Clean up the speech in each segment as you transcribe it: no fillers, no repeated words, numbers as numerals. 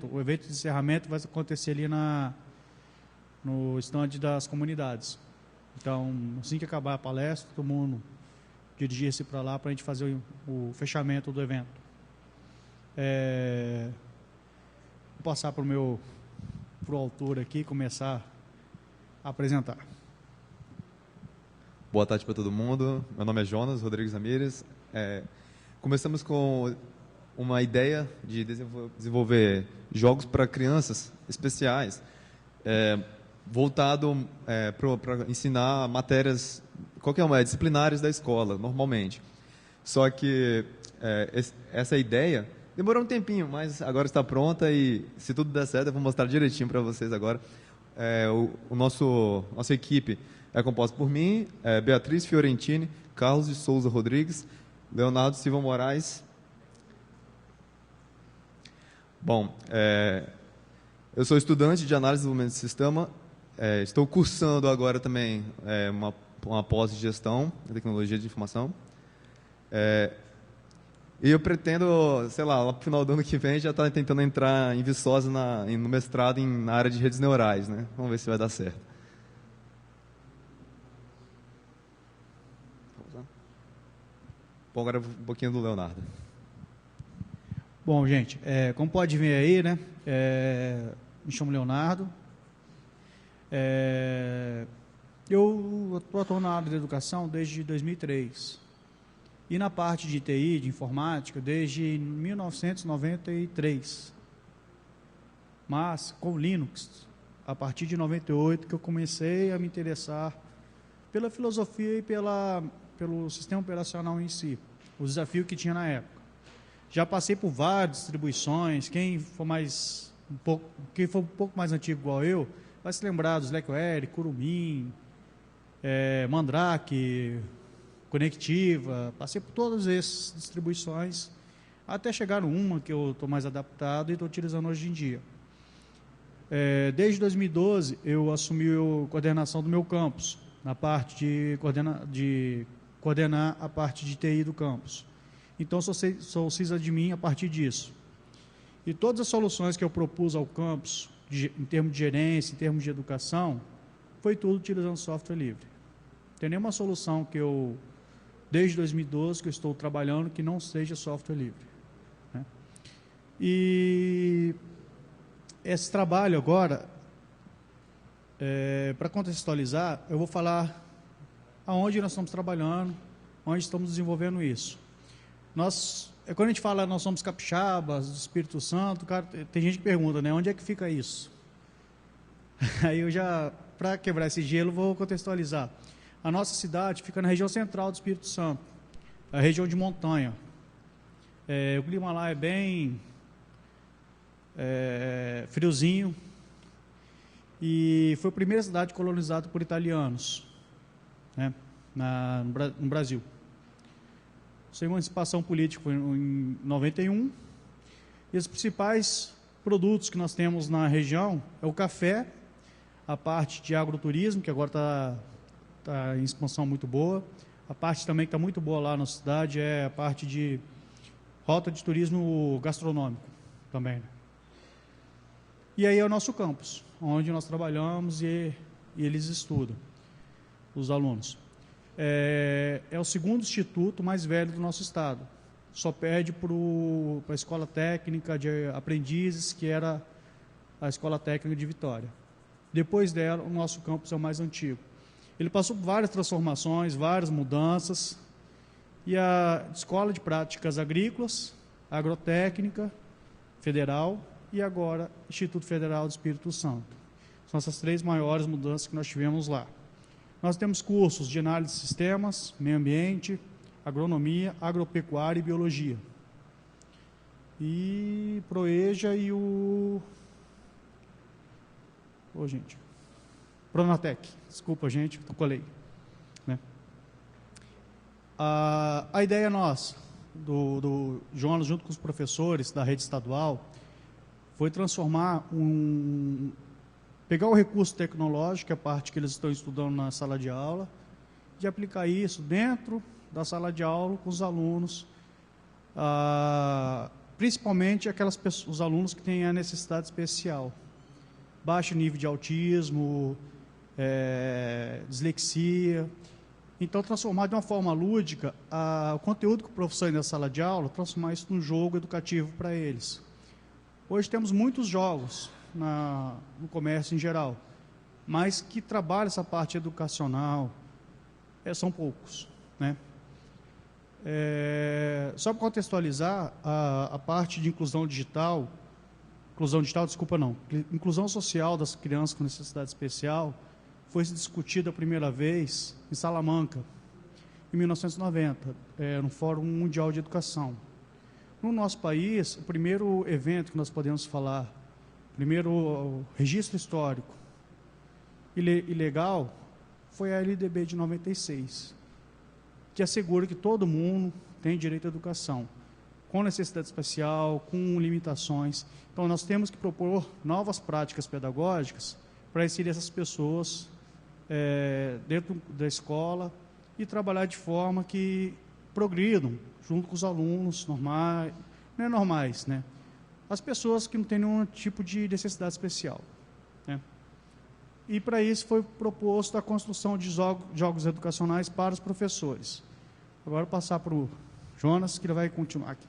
o evento de encerramento vai acontecer ali no estande das comunidades. Então, assim que acabar a palestra, todo mundo dirigir-se para lá para a gente fazer o fechamento do evento. Vou passar para o autor aqui começar a apresentar. Boa tarde para todo mundo. Meu nome é Jonas Rodrigues Ramírez. Começamos com uma ideia de desenvolver jogos para crianças especiais, voltado para ensinar matérias, qualquer uma, disciplinares da escola, normalmente. Só que essa ideia demorou um tempinho, mas agora está pronta e, se tudo der certo, eu vou mostrar direitinho para vocês agora. Nossa equipe é composta por mim, Beatriz Fiorentini, Carlos de Souza Rodrigues, Leonardo Silva Moraes. Bom, eu sou estudante de análise e desenvolvimento de sistema, estou cursando agora também uma pós de gestão de tecnologia de informação. E eu pretendo, sei lá para o final do ano que vem, já estar tentando entrar em Viçosa no mestrado na área de redes neurais, né? Vamos ver se vai dar certo. Bom, agora um pouquinho do Leonardo. Bom, gente, como pode ver aí, né? Me chamo Leonardo. Eu estou atuando na área da educação desde 2003. E na parte de TI, de informática, desde 1993. Mas com Linux, a partir de 98, que eu comecei a me interessar pela filosofia e pelo sistema operacional em si, o desafio que tinha na época. Já passei por várias distribuições. Quem for um pouco mais antigo igual eu, vai se lembrar dos Slackware, Kurumin, Mandrake, Conectiva. Passei por todas essas distribuições, até chegar numa que eu estou mais adaptado e estou utilizando hoje em dia. Desde 2012, eu assumi a coordenação do meu campus, na parte de coordenar a parte de TI do campus. Então, sou sysadmin a partir disso. E todas as soluções que eu propus ao campus, em termos de gerência, em termos de educação, foi tudo utilizando software livre. Não tem nenhuma solução que desde 2012, que eu estou trabalhando, que não seja software livre, né? E esse trabalho agora, para contextualizar, eu vou falar aonde nós estamos trabalhando, onde estamos desenvolvendo isso. Quando a gente fala nós somos capixabas, do Espírito Santo, cara, tem gente que pergunta, né, onde é que fica isso? Aí eu para quebrar esse gelo, vou contextualizar. A nossa cidade fica na região central do Espírito Santo, a região de montanha. O clima lá é bem friozinho, e foi a primeira cidade colonizada por italianos, né, no Brasil. Sua emancipação política foi em 91, e os principais produtos que nós temos na região é o café, a parte de agroturismo, que agora está em expansão muito boa. A parte também que está muito boa lá na cidade é a parte de rota de turismo gastronômico também, né? E aí é o nosso campus, onde nós trabalhamos e eles estudam, os alunos. É o segundo instituto mais velho do nosso estado. Só perde para a Escola Técnica de Aprendizes, que era a Escola Técnica de Vitória. Depois dela, o nosso campus é o mais antigo. Ele passou por várias transformações, várias mudanças. E a Escola de Práticas Agrícolas, Agrotécnica Federal e agora Instituto Federal do Espírito Santo. São essas três maiores mudanças que nós tivemos lá. Nós temos cursos de análise de sistemas, meio ambiente, agronomia, agropecuária e biologia. E Proeja e Pronatec. Desculpa, gente, eu colei, né? A ideia nossa, do Jonas, junto com os professores da rede estadual, foi pegar o recurso tecnológico, a parte que eles estão estudando na sala de aula, e aplicar isso dentro da sala de aula com os alunos, principalmente aquelas pessoas, os alunos que têm a necessidade especial, baixo nível de autismo, dislexia. Então, transformar de uma forma lúdica o conteúdo que o professor na sala de aula, transformar isso num jogo educativo para eles. Hoje temos muitos jogos no comércio em geral, mas que trabalham essa parte educacional, são poucos, né? Só para contextualizar, a parte de inclusão social das crianças com necessidade especial foi discutida a primeira vez em Salamanca, em 1990, no Fórum Mundial de Educação. No nosso país, o primeiro evento que nós podemos falar, primeiro registro histórico e legal, foi a LDB de 96, que assegura que todo mundo tem direito à educação, com necessidade especial, com limitações. Então, nós temos que propor novas práticas pedagógicas para inserir essas pessoas dentro da escola e trabalhar de forma que progridam junto com os alunos normais, não é normais, né? As pessoas que não têm nenhum tipo de necessidade especial, né? E para isso foi proposto a construção de jogos educacionais para os professores. Agora vou passar para o Jonas, que ele vai continuar aqui.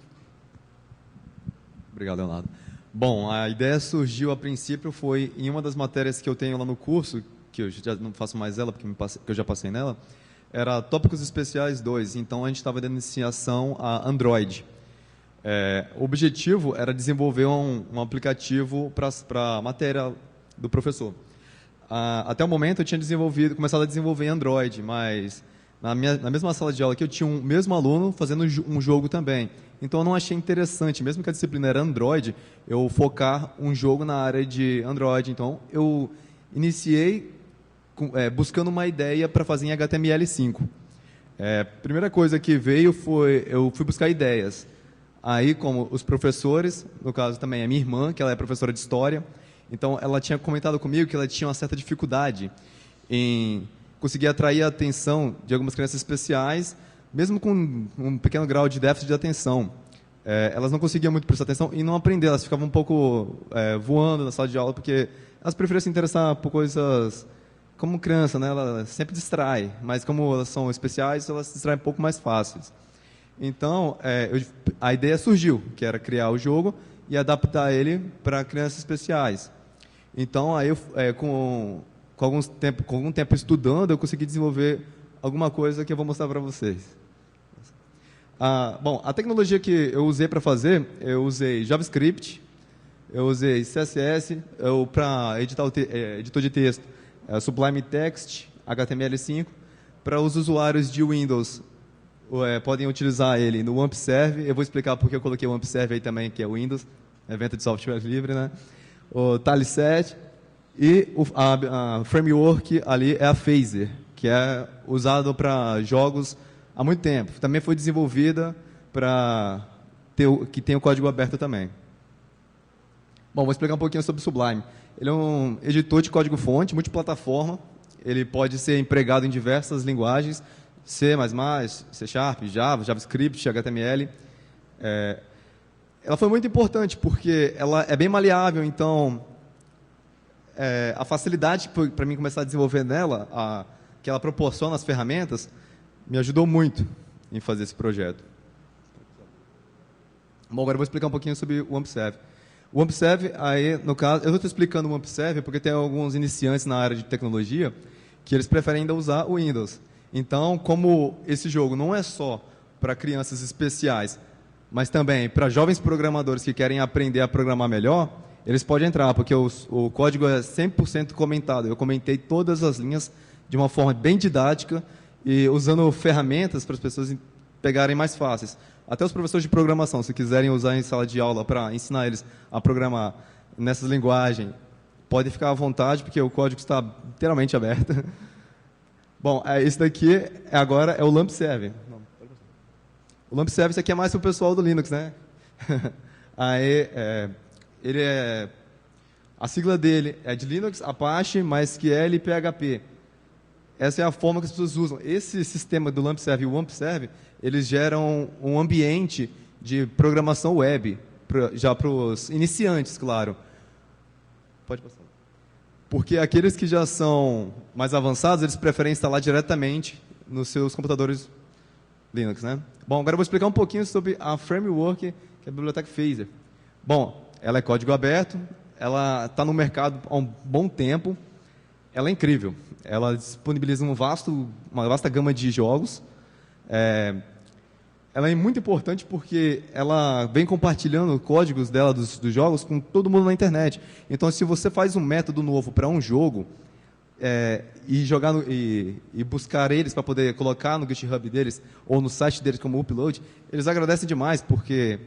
Obrigado, Leonardo. Bom, a ideia surgiu a princípio foi em uma das matérias que eu tenho lá no curso, que eu já não faço mais ela, porque eu já passei nela, era Tópicos Especiais 2, então a gente estava dando iniciação a Android. O objetivo era desenvolver um aplicativo para a matéria do professor. Até o momento eu tinha começado a desenvolver em Android, mas na mesma sala de aula que eu tinha um mesmo aluno fazendo um jogo também. Então eu não achei interessante, mesmo que a disciplina era Android, eu focar um jogo na área de Android. Então eu iniciei buscando uma ideia para fazer em HTML5. Primeira coisa que veio eu fui buscar ideias. Aí, como os professores, no caso também a minha irmã, que ela é professora de História, então ela tinha comentado comigo que ela tinha uma certa dificuldade em conseguir atrair a atenção de algumas crianças especiais, mesmo com um pequeno grau de déficit de atenção. Elas não conseguiam muito prestar atenção e não aprender, elas ficavam um pouco voando na sala de aula, porque elas preferiam se interessar por coisas como criança, né? Ela sempre distrai, mas como elas são especiais, elas se distraem um pouco mais fáceis. Então, a ideia surgiu, que era criar o jogo e adaptar ele para crianças especiais. Então, aí com algum tempo estudando, eu consegui desenvolver alguma coisa que eu vou mostrar para vocês. Bom, a tecnologia que eu usei para fazer, eu usei JavaScript, eu usei CSS, para editor de texto, Sublime Text, HTML5, para os usuários de Windows. Podem utilizar ele no AmpServe. Eu vou explicar porque eu coloquei o AmpServe aí também, que é o Windows, evento de software livre, né? O Taliset e a framework ali é a Phaser, que é usado para jogos há muito tempo. Também foi desenvolvida para que tem o código aberto também. Bom, vou explicar um pouquinho sobre o Sublime. Ele é um editor de código-fonte, multiplataforma. Ele pode ser empregado em diversas linguagens, C++, C#, Java, JavaScript, HTML. Ela foi muito importante porque ela é bem maleável, então a facilidade para mim começar a desenvolver nela, que ela proporciona as ferramentas, me ajudou muito em fazer esse projeto. Bom, agora eu vou explicar um pouquinho sobre o AmpServe. O AmpServe, aí, no caso, eu estou explicando o AmpServe porque tem alguns iniciantes na área de tecnologia que eles preferem ainda usar o Windows. Então, como esse jogo não é só para crianças especiais, mas também para jovens programadores que querem aprender a programar melhor, eles podem entrar, porque o código é 100% comentado. Eu comentei todas as linhas de uma forma bem didática e usando ferramentas para as pessoas pegarem mais fáceis. Até os professores de programação, se quiserem usar em sala de aula para ensinar eles a programar nessas linguagens, podem ficar à vontade, porque o código está inteiramente aberto. Bom, esse daqui agora é o LampServe. O LampServe, isso aqui é mais para o pessoal do Linux, né? Aí, a sigla dele é de Linux, Apache, MySQL e PHP. Essa é a forma que as pessoas usam. Esse sistema do LampServe e o AmpServe, eles geram um ambiente de programação web. já para os iniciantes, claro. Pode passar. Porque aqueles que já são mais avançados, eles preferem instalar diretamente nos seus computadores Linux, né? Bom, agora eu vou explicar um pouquinho sobre a framework, que é a biblioteca Phaser. Bom, ela é código aberto, ela está no mercado há um bom tempo, ela é incrível. Ela disponibiliza uma vasta gama de jogos. Ela é muito importante porque ela vem compartilhando códigos dela dos jogos com todo mundo na internet. Então, se você faz um método novo para um jogo e buscar eles para poder colocar no GitHub deles ou no site deles como upload, eles agradecem demais porque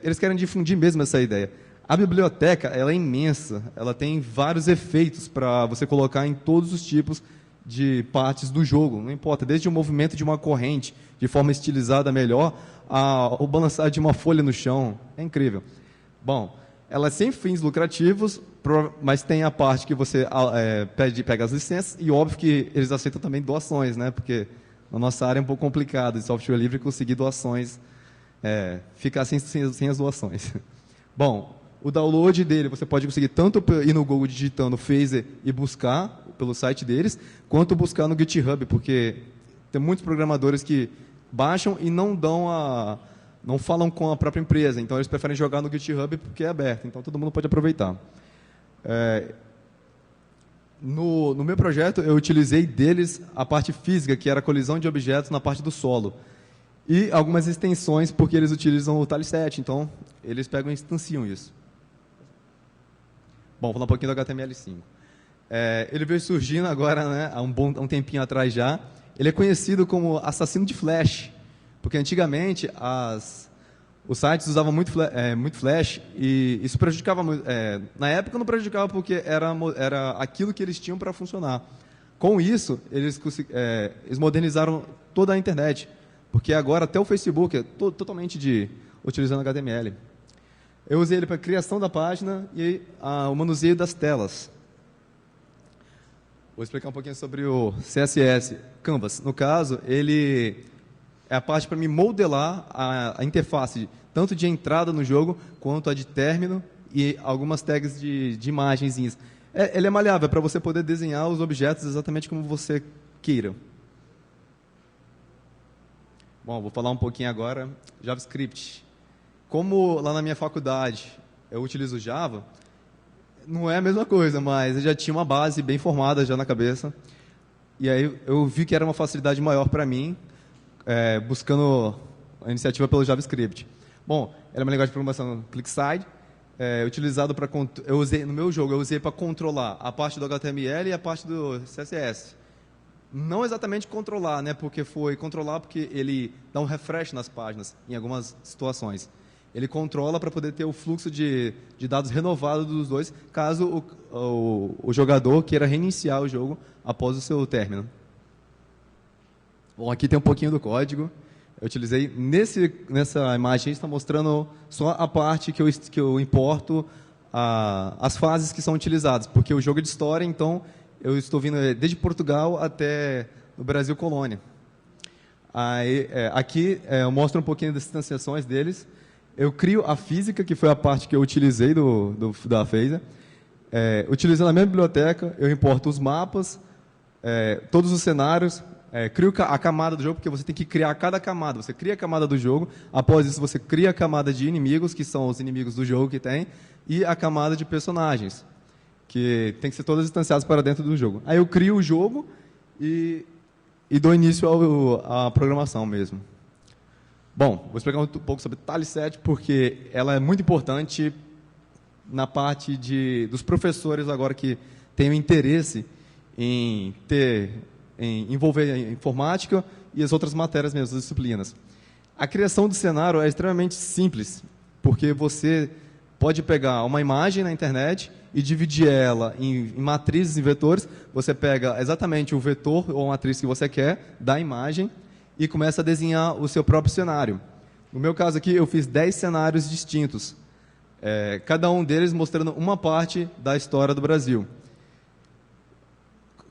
eles querem difundir mesmo essa ideia. A biblioteca ela é imensa, ela tem vários efeitos para você colocar em todos os tipos de partes do jogo, não importa, desde o movimento de uma corrente de forma estilizada melhor, o balançar de uma folha no chão, é incrível. Bom, ela é sem fins lucrativos, mas tem a parte que você pega as licenças e óbvio que eles aceitam também doações, né? Porque na nossa área é um pouco complicado de software livre conseguir doações, ficar sem as doações. Bom, o download dele você pode conseguir tanto ir no Google digitando Phaser e buscar pelo site deles, quanto buscar no GitHub, porque tem muitos programadores que baixam e não falam com a própria empresa, então eles preferem jogar no GitHub porque é aberto, então todo mundo pode aproveitar. No meu projeto, eu utilizei deles a parte física, que era a colisão de objetos na parte do solo, e algumas extensões, porque eles utilizam o Tile7, então eles pegam e instanciam isso. Bom, vou falar um pouquinho do HTML5. Ele veio surgindo agora, né, há um tempinho atrás já. Ele é conhecido como assassino de Flash, porque antigamente os sites usavam muito Flash e isso prejudicava muito. Na época não prejudicava porque era aquilo que eles tinham para funcionar. Com isso, eles modernizaram toda a internet, porque agora até o Facebook é totalmente utilizando HTML. Eu usei ele para a criação da página e o manuseio das telas. Vou explicar um pouquinho sobre o CSS Canvas. No caso, ele é a parte para me modelar a interface, tanto de entrada no jogo, quanto a de término e algumas tags de imagenzinhas. Ele é maleável, para você poder desenhar os objetos exatamente como você queira. Bom, vou falar um pouquinho agora JavaScript. Como lá na minha faculdade eu utilizo Java, não é a mesma coisa, mas eu já tinha uma base bem formada já na cabeça. E aí eu vi que era uma facilidade maior para mim, buscando a iniciativa pelo JavaScript. Bom, era uma linguagem de programação click-side, utilizado para... no meu jogo, eu usei para controlar a parte do HTML e a parte do CSS. Não exatamente controlar, né, porque ele dá um refresh nas páginas, em algumas situações. Ele controla para poder ter o fluxo de dados renovado dos dois, caso o jogador queira reiniciar o jogo após o seu término. Bom, aqui tem um pouquinho do código. Eu utilizei, nessa imagem, está mostrando só a parte que eu importo as fases que são utilizadas, porque o jogo é de história, então eu estou vindo desde Portugal até o Brasil Colônia. Aqui eu mostro um pouquinho das instanciações deles. Eu crio a física, que foi a parte que eu utilizei da Phaser. Utilizando a mesma biblioteca, eu importo os mapas, todos os cenários, crio a camada do jogo, porque você tem que criar cada camada. Você cria a camada do jogo, após isso você cria a camada de inimigos, que são os inimigos do jogo que tem, e a camada de personagens, que tem que ser todas instanciadas para dentro do jogo. Aí eu crio o jogo e dou início à programação mesmo. Bom, vou explicar um pouco sobre Tile7, porque ela é muito importante na parte dos professores agora que têm o interesse em envolver a informática e as outras matérias mesmo, as disciplinas. A criação do cenário é extremamente simples, porque você pode pegar uma imagem na internet e dividir ela em matrizes e vetores. Você pega exatamente o vetor ou a matriz que você quer da imagem e começa a desenhar o seu próprio cenário. No meu caso aqui, eu fiz 10 cenários distintos, cada um deles mostrando uma parte da história do Brasil.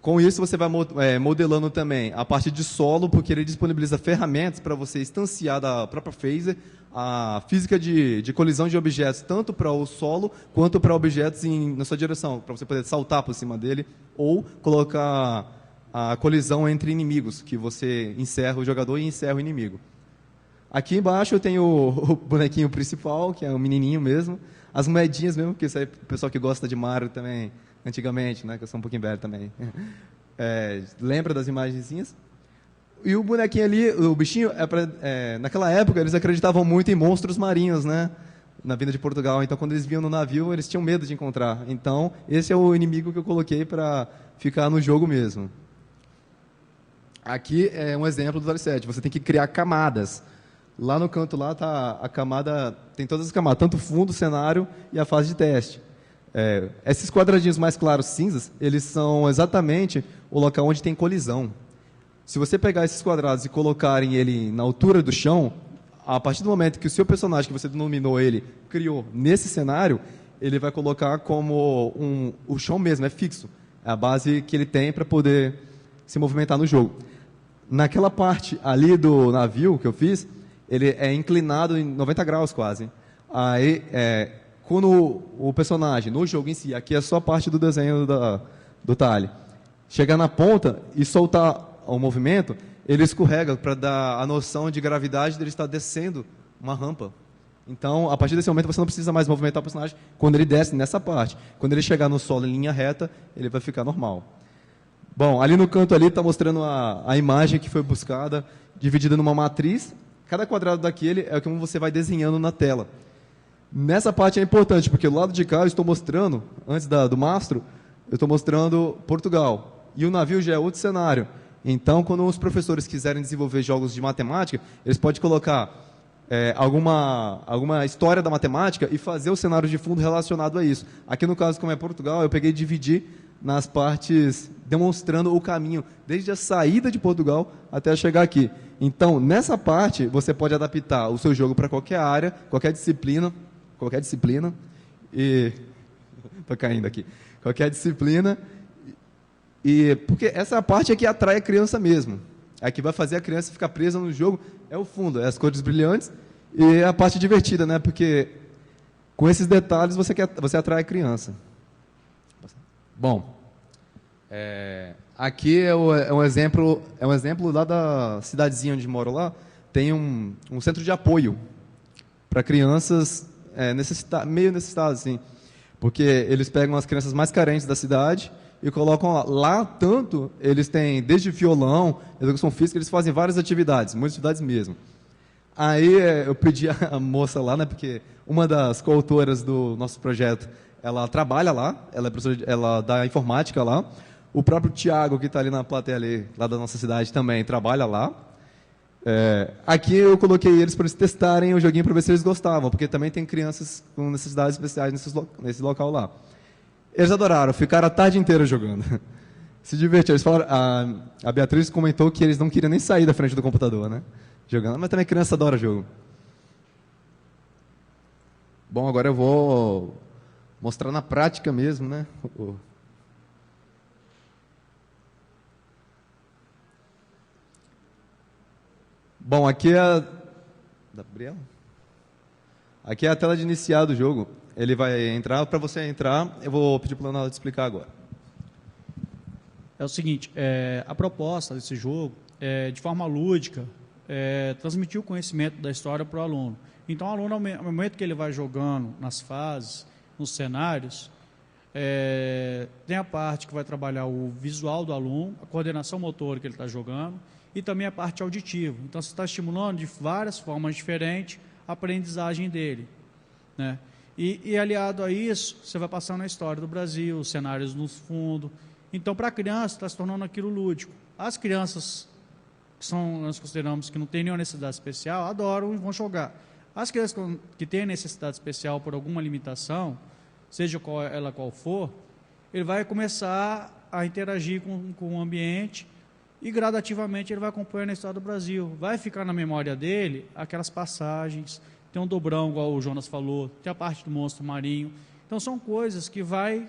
Com isso, você vai modelando também a parte de solo, porque ele disponibiliza ferramentas para você instanciar da própria phaser a física de colisão de objetos, tanto para o solo quanto para objetos na sua direção, para você poder saltar por cima dele ou colocar a colisão entre inimigos, que você encerra o jogador e encerra o inimigo. Aqui embaixo eu tenho o bonequinho principal, que é o menininho mesmo, as moedinhas mesmo, que isso aí, o pessoal que gosta de Mario também, antigamente, né, que eu sou um pouquinho velho também, lembra das imagenzinhas? E o bonequinho ali, o bichinho, naquela época eles acreditavam muito em monstros marinhos, né? Na vinda de Portugal. Então, quando eles vinham no navio, eles tinham medo de encontrar. Então, esse é o inimigo que eu coloquei para ficar no jogo mesmo. Aqui é um exemplo do DALI7. Você tem que criar camadas. Lá no canto lá tá a camada, tem todas as camadas, tanto o fundo, o cenário e a fase de teste. Esses quadradinhos mais claros cinzas, eles são exatamente o local onde tem colisão. Se você pegar esses quadrados e colocarem ele na altura do chão, a partir do momento que o seu personagem, que você denominou ele, criou nesse cenário, ele vai colocar como o chão mesmo, é fixo. É a base que ele tem para poder se movimentar no jogo. Naquela parte ali do navio que eu fiz, ele é inclinado em 90 graus quase. Aí, quando o personagem, no jogo em si, aqui é só parte do desenho do talhe, chegar na ponta e soltar o movimento, ele escorrega para dar a noção de gravidade dele estar descendo uma rampa. Então, a partir desse momento, você não precisa mais movimentar o personagem quando ele desce nessa parte. Quando ele chegar no solo em linha reta, ele vai ficar normal. Bom, ali no canto ali está mostrando a imagem que foi buscada, dividida numa matriz. Cada quadrado daquele é como você vai desenhando na tela. Nessa parte é importante, porque do lado de cá eu estou mostrando, antes do mastro, eu estou mostrando Portugal. E o navio já é outro cenário. Então, quando os professores quiserem desenvolver jogos de matemática, eles podem colocar alguma história da matemática e fazer o cenário de fundo relacionado a isso. Aqui, no caso, como é Portugal, eu peguei e dividi nas partes demonstrando o caminho, desde a saída de Portugal até chegar aqui. Então, nessa parte, você pode adaptar o seu jogo para qualquer área, qualquer disciplina, e... Estou caindo aqui. Qualquer disciplina... porque essa parte é que atrai a criança mesmo. É que vai fazer a criança ficar presa no jogo, é o fundo, é as cores brilhantes e a parte divertida, né? Porque com esses detalhes você atrai a criança. Bom, aqui é um exemplo lá da cidadezinha onde moro lá. Tem um centro de apoio para crianças meio necessitadas, assim. Porque eles pegam as crianças mais carentes da cidade e colocam lá. Lá, tanto, eles têm, desde violão, educação física, eles fazem várias atividades, muitas atividades mesmo. Aí eu pedi a moça lá, né, porque uma das coautoras do nosso projeto, ela trabalha lá, ela é professora, ela dá informática lá. O próprio Tiago, que está ali na plateia ali, lá da nossa cidade, também trabalha lá. Aqui eu coloquei eles para eles testarem o joguinho para ver se eles gostavam, porque também tem crianças com necessidades especiais nesse local lá. Eles adoraram, ficaram a tarde inteira jogando. Se divertiram. Eles falaram, a Beatriz comentou que eles não queriam nem sair da frente do computador, né? Jogando, mas também criança adora jogo. Bom, agora eu vou mostrar na prática mesmo, né? Bom, aqui é aqui é a tela de iniciar do jogo. Ele vai entrar. Para você entrar, eu vou pedir para o Leonardo explicar agora. É o seguinte, a proposta desse jogo é, de forma lúdica, transmitir o conhecimento da história para o aluno. Então, o aluno, ao momento que ele vai jogando nas fases, nos cenários, tem a parte que vai trabalhar o visual do aluno, a coordenação motora que ele está jogando, e também a parte auditiva. Então, você está estimulando de várias formas diferentes a aprendizagem dele, né? E aliado a isso, você vai passando a história do Brasil, os cenários no fundo. Então, para a criança, está se tornando aquilo lúdico. As crianças, nós consideramos que não têm nenhuma necessidade especial, adoram e vão jogar. As crianças que têm necessidade especial por alguma limitação, seja qual for, ele vai começar a interagir com o ambiente e gradativamente ele vai acompanhando a história do Brasil. Vai ficar na memória dele aquelas passagens, tem um dobrão, igual o Jonas falou, tem a parte do monstro marinho. Então, são coisas que vai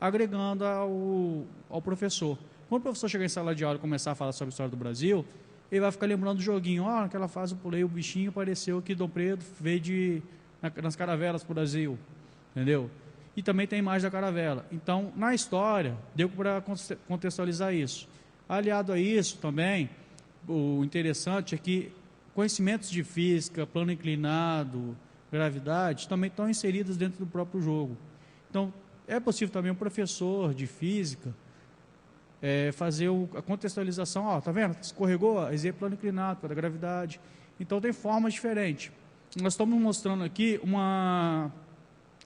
agregando ao professor. Quando o professor chegar em sala de aula e começar a falar sobre a história do Brasil, ele vai ficar lembrando do joguinho. Naquela fase eu pulei o bichinho, apareceu que Dom Pedro veio nas caravelas para o Brasil, entendeu? E também tem a imagem da caravela. Então, na história, deu para contextualizar isso. Aliado a isso também, o interessante é que conhecimentos de física, plano inclinado, gravidade, também estão inseridos dentro do próprio jogo. Então, é possível também um professor de física fazer a contextualização. Tá vendo? Escorregou, plano inclinado, para a gravidade. Então, tem formas diferentes. Nós estamos mostrando aqui uma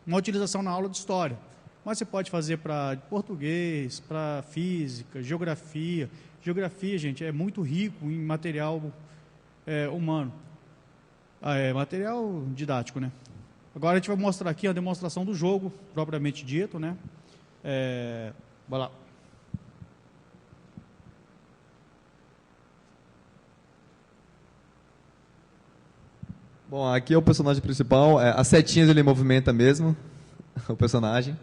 utilização na aula de história, mas você pode fazer para português, para física, geografia. Geografia, gente, é muito rico em material humano, material didático, né? Agora a gente vai mostrar aqui a demonstração do jogo, propriamente dito, né? Vai lá. Bom, aqui é o personagem principal. As setinhas ele movimenta mesmo, o personagem.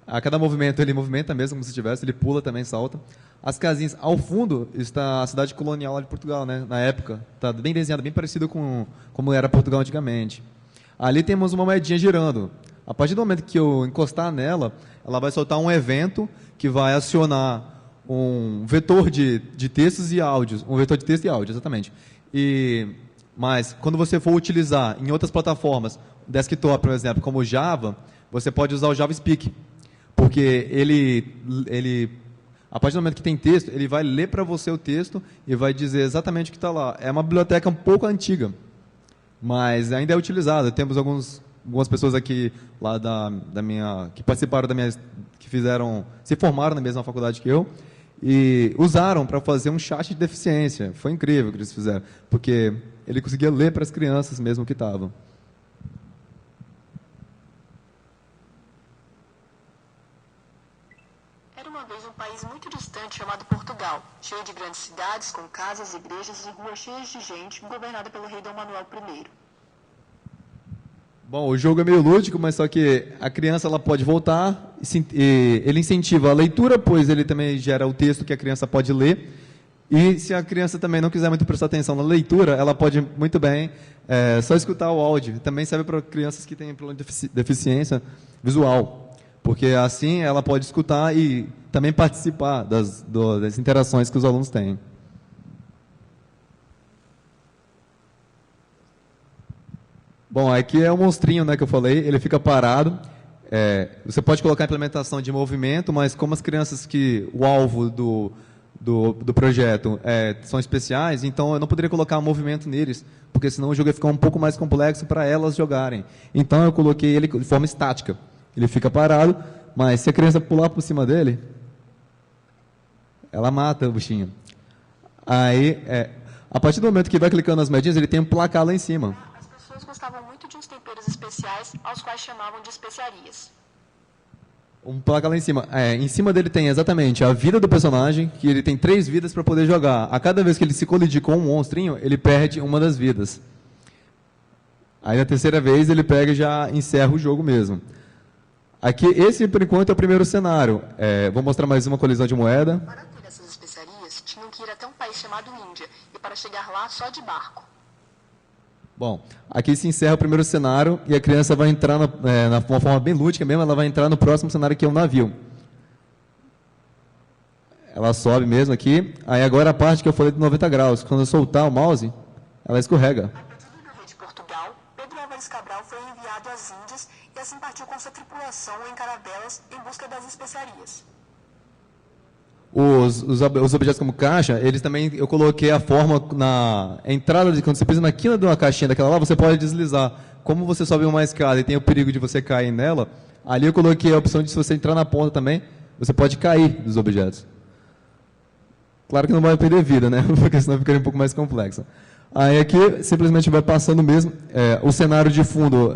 A cada movimento ele movimenta mesmo, como se tivesse, ele pula também, salta. As casinhas, ao fundo, está a cidade colonial lá de Portugal, né? Na época. Está bem desenhada, bem parecido com como era Portugal antigamente. Ali temos uma moedinha girando. A partir do momento que eu encostar nela, ela vai soltar um evento que vai acionar um vetor de textos e áudios. Um vetor de texto e áudio, exatamente. Mas, quando você for utilizar em outras plataformas, desktop, por exemplo, como o Java, você pode usar o JavaSpeak. Porque a partir do momento que tem texto, ele vai ler para você o texto e vai dizer exatamente o que está lá. É uma biblioteca um pouco antiga, mas ainda é utilizada. Temos algumas pessoas aqui lá que participaram que se formaram na mesma faculdade que eu, e usaram para fazer um chat de deficiência. Foi incrível o que eles fizeram, porque ele conseguia ler para as crianças mesmo que estavam. Era uma vez um país muito distante chamado Portugal, cheio de grandes cidades, com casas, igrejas e ruas cheias de gente, governada pelo rei Dom Manuel I. Bom, o jogo é meio lúdico, mas só que a criança ela pode voltar, ele incentiva a leitura, pois ele também gera o texto que a criança pode ler. E se a criança também não quiser muito prestar atenção na leitura, ela pode muito bem só escutar o áudio. Também serve para crianças que têm problema de deficiência visual, porque assim ela pode escutar e também participar das interações que os alunos têm. Bom, aqui é o monstrinho, né, que eu falei, ele fica parado. Você pode colocar a implementação de movimento, mas como as crianças o alvo do projeto são especiais, então eu não poderia colocar movimento neles, porque senão o jogo ia ficar um pouco mais complexo para elas jogarem. Então eu coloquei ele de forma estática. Ele fica parado, mas se a criança pular por cima dele, ela mata o bichinho. Aí, a partir do momento que vai clicando nas moedinhas, ele tem um placar lá em cima. As pessoas gostavam muito de uns temperos especiais, aos quais chamavam de especiarias. Um placar lá em cima. Em cima dele tem exatamente a vida do personagem, que ele tem 3 vidas para poder jogar. A cada vez que ele se colidir com um monstrinho, ele perde uma das vidas. Aí na terceira vez ele pega e já encerra o jogo mesmo. Aqui, esse por enquanto é o primeiro cenário. Vou mostrar mais uma colisão de moeda. Para ter essas especiarias, tinham que ir até um país chamado Índia, e para chegar lá só de barco. Bom, aqui se encerra o primeiro cenário e a criança vai entrar de uma forma bem lúdica mesmo, ela vai entrar no próximo cenário, que é um navio. Ela sobe mesmo aqui. Aí agora a parte que eu falei de 90 graus. Quando eu soltar o mouse, ela escorrega. A pedido do rei de Portugal, Pedro Álvares Cabral foi enviado às Índias e assim partiu com sua tripulação em caravelas em busca das especiarias. Os objetos como caixa, eles também, eu coloquei a forma na entrada, quando você pisa na quina de uma caixinha daquela lá, você pode deslizar. Como você sobe uma escada e tem o perigo de você cair nela, ali eu coloquei a opção de, se você entrar na ponta também, você pode cair dos objetos. Claro que não vai perder vida, né? Porque senão ficaria um pouco mais complexo. Aí aqui, simplesmente vai passando mesmo. O cenário de fundo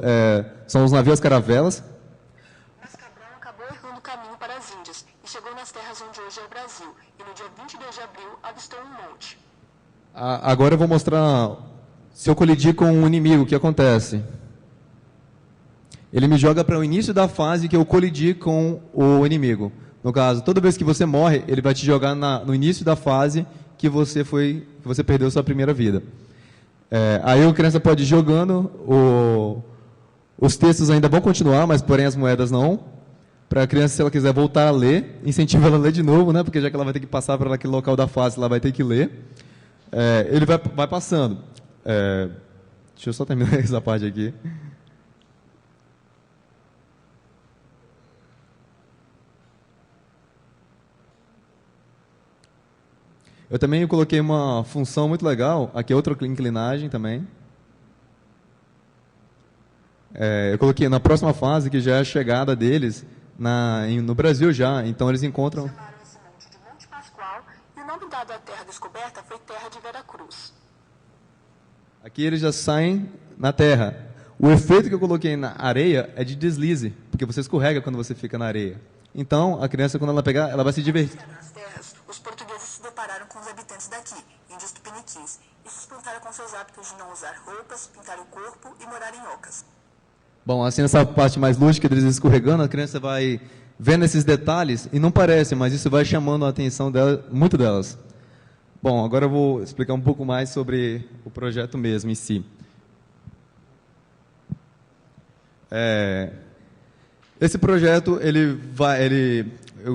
são os navios caravelas. Mas Cabral acabou errando o caminho para as Índias e chegou nas terras onde hoje é o Brasil. E no dia 22 de abril, avistou um monte. Agora eu vou mostrar, se eu colidir com um inimigo, o que acontece. Ele me joga para o início da fase que eu colidi com o inimigo. No caso, toda vez que você morre, ele vai te jogar no início da fase que você perdeu sua primeira vida. Aí a criança pode ir jogando, os textos ainda vão continuar, mas porém as moedas não. Para a criança, se ela quiser voltar a ler, incentiva ela a ler de novo, né? Porque já que ela vai ter que passar por aquele local da fase, ela vai ter que ler. Ele vai passando. Deixa eu só terminar essa parte aqui. Eu também coloquei uma função muito legal, aqui é outra inclinagem também. Eu coloquei na próxima fase, que já é a chegada deles no Brasil já, então eles encontram... Chamaram esse monte de Monte Pascoal e o nome dado à terra descoberta foi Terra de Veracruz. Aqui eles já saem na terra. O efeito que eu coloquei na areia é de deslize, porque você escorrega quando você fica na areia. Então, a criança, quando ela pegar, ela vai se divertir. Nas terras, os portugueses se depararam com os habitantes daqui, índios tupiniquins, e se espantaram com seus hábitos de não usar roupas, pintar o corpo e morar em ocas. Bom, assim, nessa parte mais lúdica deles escorregando, a criança vai vendo esses detalhes, e não parece, mas isso vai chamando a atenção muito delas. Bom, agora eu vou explicar um pouco mais sobre o projeto mesmo em si. Esse projeto,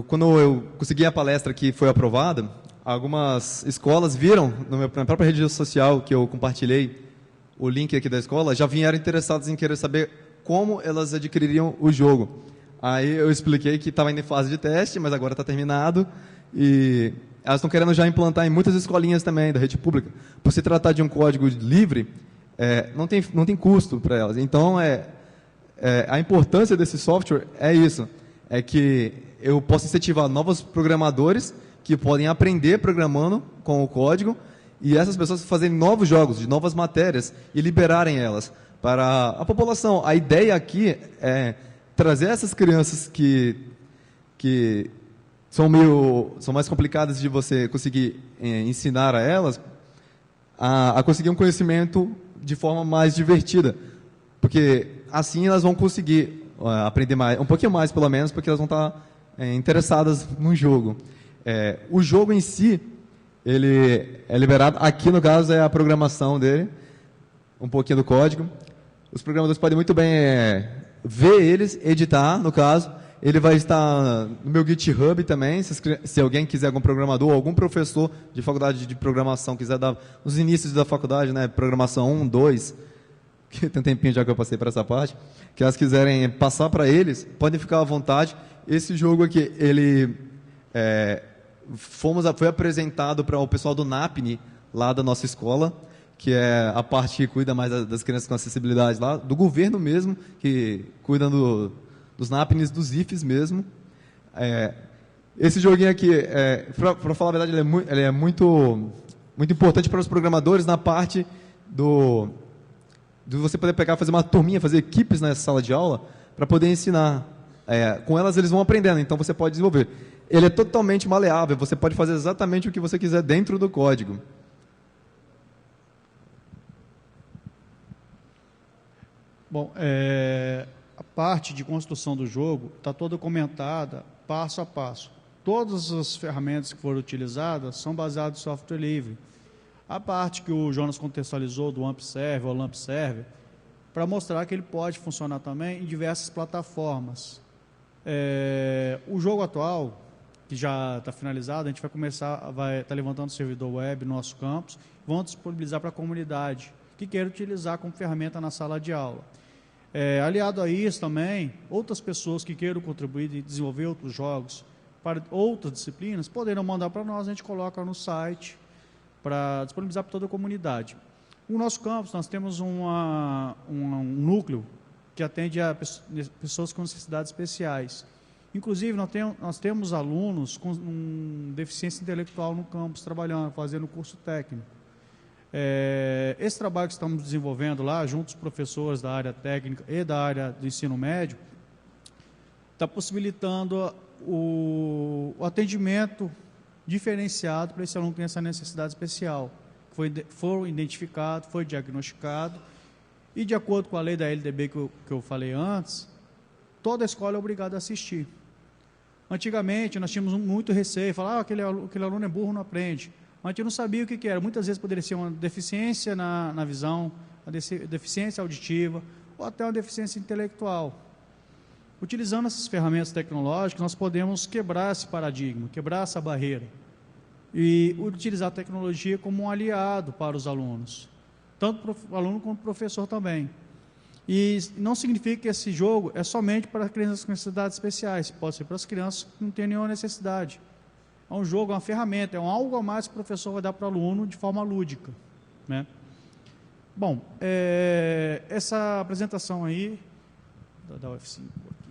quando eu consegui a palestra que foi aprovada, algumas escolas viram, na própria rede social que eu compartilhei, o link aqui da escola, já vieram interessadas em querer saber como elas adquiririam o jogo. Aí eu expliquei que estava indo em fase de teste, mas agora está terminado, e elas estão querendo já implantar em muitas escolinhas também, da rede pública. Por se tratar de um código livre, não tem custo para elas. Então, a importância desse software é isso, é que eu posso incentivar novos programadores que podem aprender programando com o código, e essas pessoas fazerem novos jogos, de novas matérias, e liberarem elas para a população. A ideia aqui é trazer essas crianças que são mais complicadas de você conseguir ensinar a elas, a conseguir um conhecimento de forma mais divertida. Porque assim elas vão conseguir aprender mais, um pouquinho mais pelo menos, porque elas vão estar interessadas no jogo. O jogo em si, ele é liberado, aqui no caso é a programação dele, um pouquinho do código. Os programadores podem muito bem ver eles, editar, no caso. Ele vai estar no meu GitHub também, se alguém quiser, algum programador, algum professor de faculdade de programação, quiser dar os inícios da faculdade, né, programação 1, 2, que tem um tempinho já que eu passei para essa parte, que elas quiserem passar para eles, podem ficar à vontade. Esse jogo aqui, ele foi apresentado para o pessoal do NAPNE, lá da nossa escola, que é a parte que cuida mais das crianças com acessibilidade lá, do governo mesmo, que cuida dos NAPNEs, dos IFES mesmo. Esse joguinho aqui, para falar a verdade, ele é muito, muito importante para os programadores na parte de você poder pegar, fazer uma turminha, fazer equipes nessa sala de aula, para poder ensinar. Com elas eles vão aprendendo, então você pode desenvolver. Ele é totalmente maleável, você pode fazer exatamente o que você quiser dentro do código. Bom, a parte de construção do jogo está toda comentada passo a passo. Todas as ferramentas que foram utilizadas são baseadas em software livre. A parte que o Jonas contextualizou do AMP Server ou LAMP Server, para mostrar que ele pode funcionar também em diversas plataformas. O jogo atual, que já está finalizado, a gente vai estar levantando o servidor web no nosso campus, vamos disponibilizar para a comunidade que queira utilizar como ferramenta na sala de aula. Aliado a isso também, outras pessoas que queiram contribuir e desenvolver outros jogos para outras disciplinas, poderão mandar para nós, a gente coloca no site para disponibilizar para toda a comunidade. No nosso campus, nós temos um núcleo que atende a pessoas com necessidades especiais. Inclusive, nós temos alunos com deficiência intelectual no campus, trabalhando, fazendo curso técnico. Esse trabalho que estamos desenvolvendo lá, junto aos professores da área técnica e da área do ensino médio, está possibilitando o atendimento diferenciado para esse aluno que tem essa necessidade especial. Foi identificado, foi diagnosticado, e de acordo com a lei da LDB que eu falei antes, toda escola é obrigada a assistir. Antigamente, nós tínhamos muito receio, falar, aquele aluno é burro, não aprende. Mas a gente não sabia o que era. Muitas vezes poderia ser uma deficiência na visão, uma deficiência auditiva, ou até uma deficiência intelectual. Utilizando essas ferramentas tecnológicas, nós podemos quebrar esse paradigma, quebrar essa barreira, e utilizar a tecnologia como um aliado para os alunos, tanto para o aluno quanto para o professor também. E não significa que esse jogo é somente para crianças com necessidades especiais, pode ser para as crianças que não têm nenhuma necessidade. É um jogo, é uma ferramenta, é algo a mais que o professor vai dar para o aluno de forma lúdica, né? Bom, essa apresentação aí, da UF5 aqui.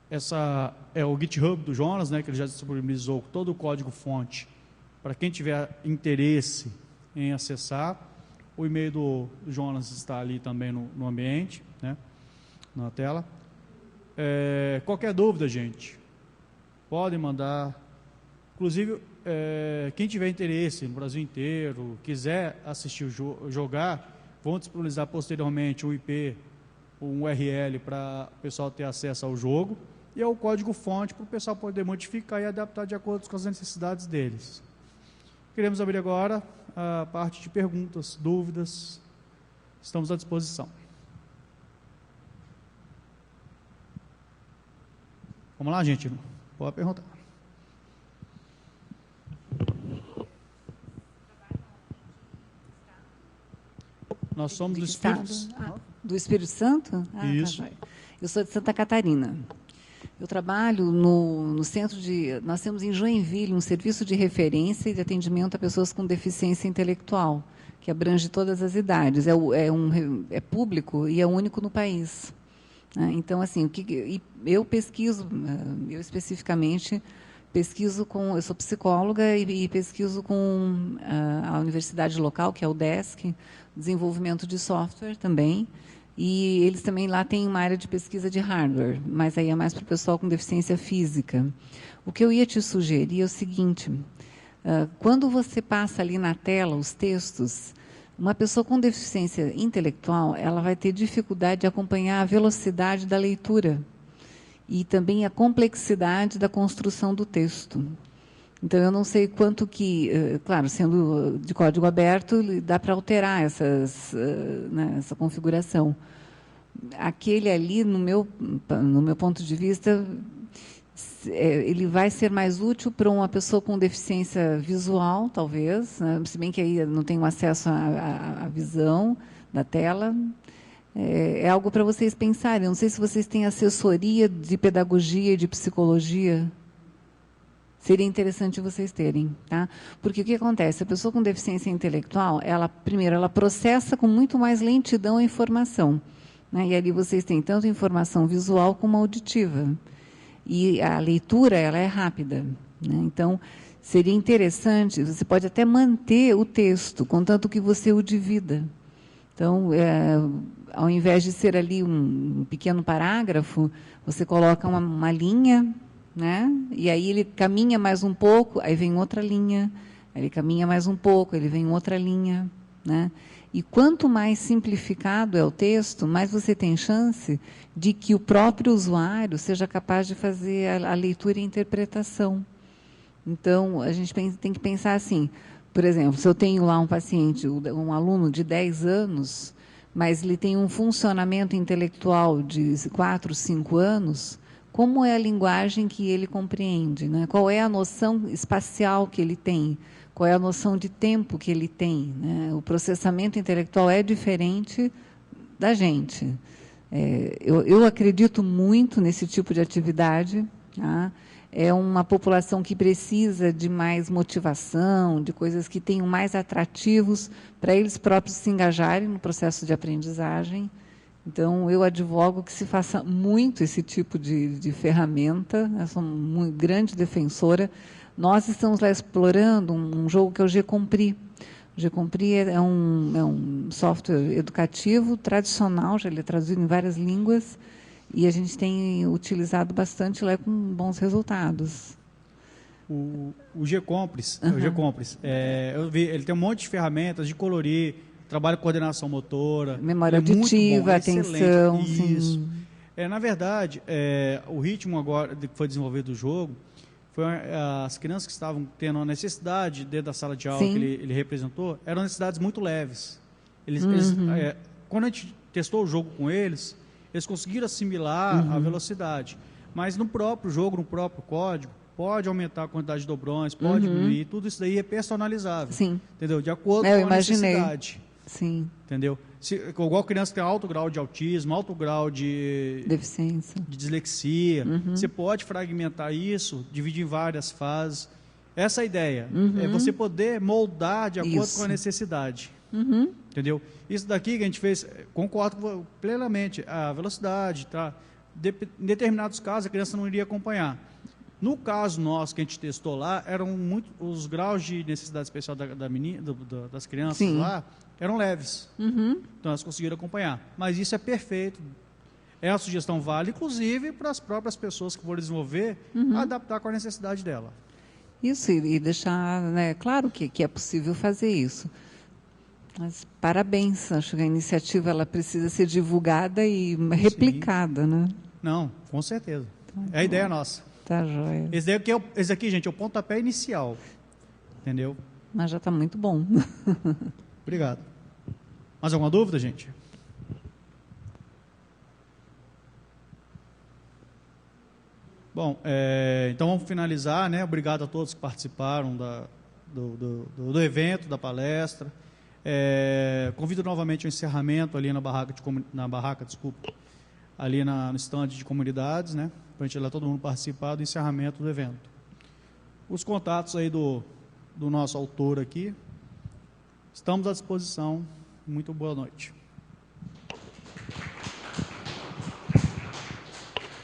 Essa é o GitHub do Jonas, né, que ele já disponibilizou todo o código-fonte para quem tiver interesse em acessar. O e-mail do Jonas está ali também no ambiente, né, na tela. Qualquer dúvida, gente, podem mandar. Inclusive, quem tiver interesse no Brasil inteiro, quiser assistir jogar, vão disponibilizar posteriormente um IP, um URL para o pessoal ter acesso ao jogo, e é o código-fonte para o pessoal poder modificar e adaptar de acordo com as necessidades deles. Queremos abrir agora a parte de perguntas, dúvidas. Estamos à disposição. Vamos lá, gente. Pode perguntar. Nós somos do Espírito Santo. Do Espírito Santo? Isso. Tá. Eu sou de Santa Catarina. Eu trabalho no centro de... Nós temos em Joinville um serviço de referência e de atendimento a pessoas com deficiência intelectual, que abrange todas as idades. É público e é único no país. Então, assim, eu pesquiso, eu especificamente pesquiso com... Eu sou psicóloga e pesquiso com a universidade local, que é o UDESC, desenvolvimento de software também. E eles também lá têm uma área de pesquisa de hardware, mas aí é mais para o pessoal com deficiência física. O que eu ia te sugerir é o seguinte, quando você passa ali na tela os textos, uma pessoa com deficiência intelectual, ela vai ter dificuldade de acompanhar a velocidade da leitura e também a complexidade da construção do texto. Então, eu não sei quanto que, claro, sendo de código aberto, dá para alterar essa configuração. Aquele ali, no meu ponto de vista, ele vai ser mais útil para uma pessoa com deficiência visual, talvez, né? Se bem que aí não tenho acesso à visão da tela. É algo para vocês pensarem. Não sei se vocês têm assessoria de pedagogia e de psicologia. Seria interessante vocês terem, tá? Porque o que acontece? A pessoa com deficiência intelectual, primeiro, ela processa com muito mais lentidão a informação, né? E ali vocês têm tanto informação visual como auditiva. E a leitura, ela é rápida, né? Então, seria interessante, você pode até manter o texto, contanto que você o divida. Então, ao invés de ser ali um pequeno parágrafo, você coloca uma linha, né? E aí ele caminha mais um pouco, aí vem outra linha, aí ele caminha mais um pouco, ele vem outra linha, né? E quanto mais simplificado é o texto, mais você tem chance de que o próprio usuário seja capaz de fazer a leitura e a interpretação. Então, a gente tem que pensar assim, por exemplo, se eu tenho lá um paciente, um aluno de 10 anos, mas ele tem um funcionamento intelectual de 4, 5 anos, como é a linguagem que ele compreende, né? Qual é a noção espacial que ele tem? Qual é a noção de tempo que ele tem, né? O processamento intelectual é diferente da gente. Eu acredito muito nesse tipo de atividade, tá? É uma população que precisa de mais motivação, de coisas que tenham mais atrativos para eles próprios se engajarem no processo de aprendizagem. Então, eu advogo que se faça muito esse tipo de ferramenta. Eu sou uma grande defensora. Nós estamos lá explorando um jogo que é o Gcompris. O Gcompris é um software educativo tradicional, já ele é traduzido em várias línguas, e a gente tem utilizado bastante lá com bons resultados. O G-Compres, eu vi, ele tem um monte de ferramentas de colorir, trabalha com coordenação motora. Memória é muito auditiva, bom, atenção. excelente. Isso. Sim. Na verdade, o ritmo agora que foi desenvolvido do jogo foi as crianças que estavam tendo uma necessidade dentro da sala de aula Sim. que ele representou, eram necessidades muito leves. Quando a gente testou o jogo com eles conseguiram assimilar a velocidade. Mas no próprio jogo, no próprio código, pode aumentar a quantidade de dobrões, pode diminuir, tudo isso daí é personalizável. Sim. Entendeu? De acordo Eu com a imaginei. necessidade. Sim. Entendeu? Igual criança que tem alto grau de autismo, alto grau de Deficiência. dislexia, você pode fragmentar isso, dividir em várias fases. Essa é a ideia. É você poder moldar de acordo Isso. com a necessidade. Entendeu? Isso daqui que a gente fez, concordo plenamente, a velocidade, tá? Em determinados casos a criança não iria acompanhar. No caso nosso que a gente testou lá, eram os graus de necessidade especial das crianças Sim. lá eram leves. Então elas conseguiram acompanhar. Mas isso é perfeito. É a sugestão válida, inclusive para as próprias pessoas que forem desenvolver, adaptar com a necessidade dela. Isso, e deixar, né, claro que é possível fazer isso. Mas parabéns, acho que a iniciativa ela precisa ser divulgada e replicada, né? Não, com certeza. É a ideia nossa. Tá joia. Esse aqui, gente, é o pontapé inicial. Entendeu? Mas já está muito bom. Obrigado. Mais alguma dúvida, gente? Bom, então vamos finalizar, né? Obrigado a todos que participaram do evento, da palestra. Convido novamente ao encerramento ali na barraca, ali no stand de comunidades, né? Para a gente lá todo mundo participar do encerramento do evento. Os contatos aí do nosso autor aqui, estamos à disposição. Muito boa noite.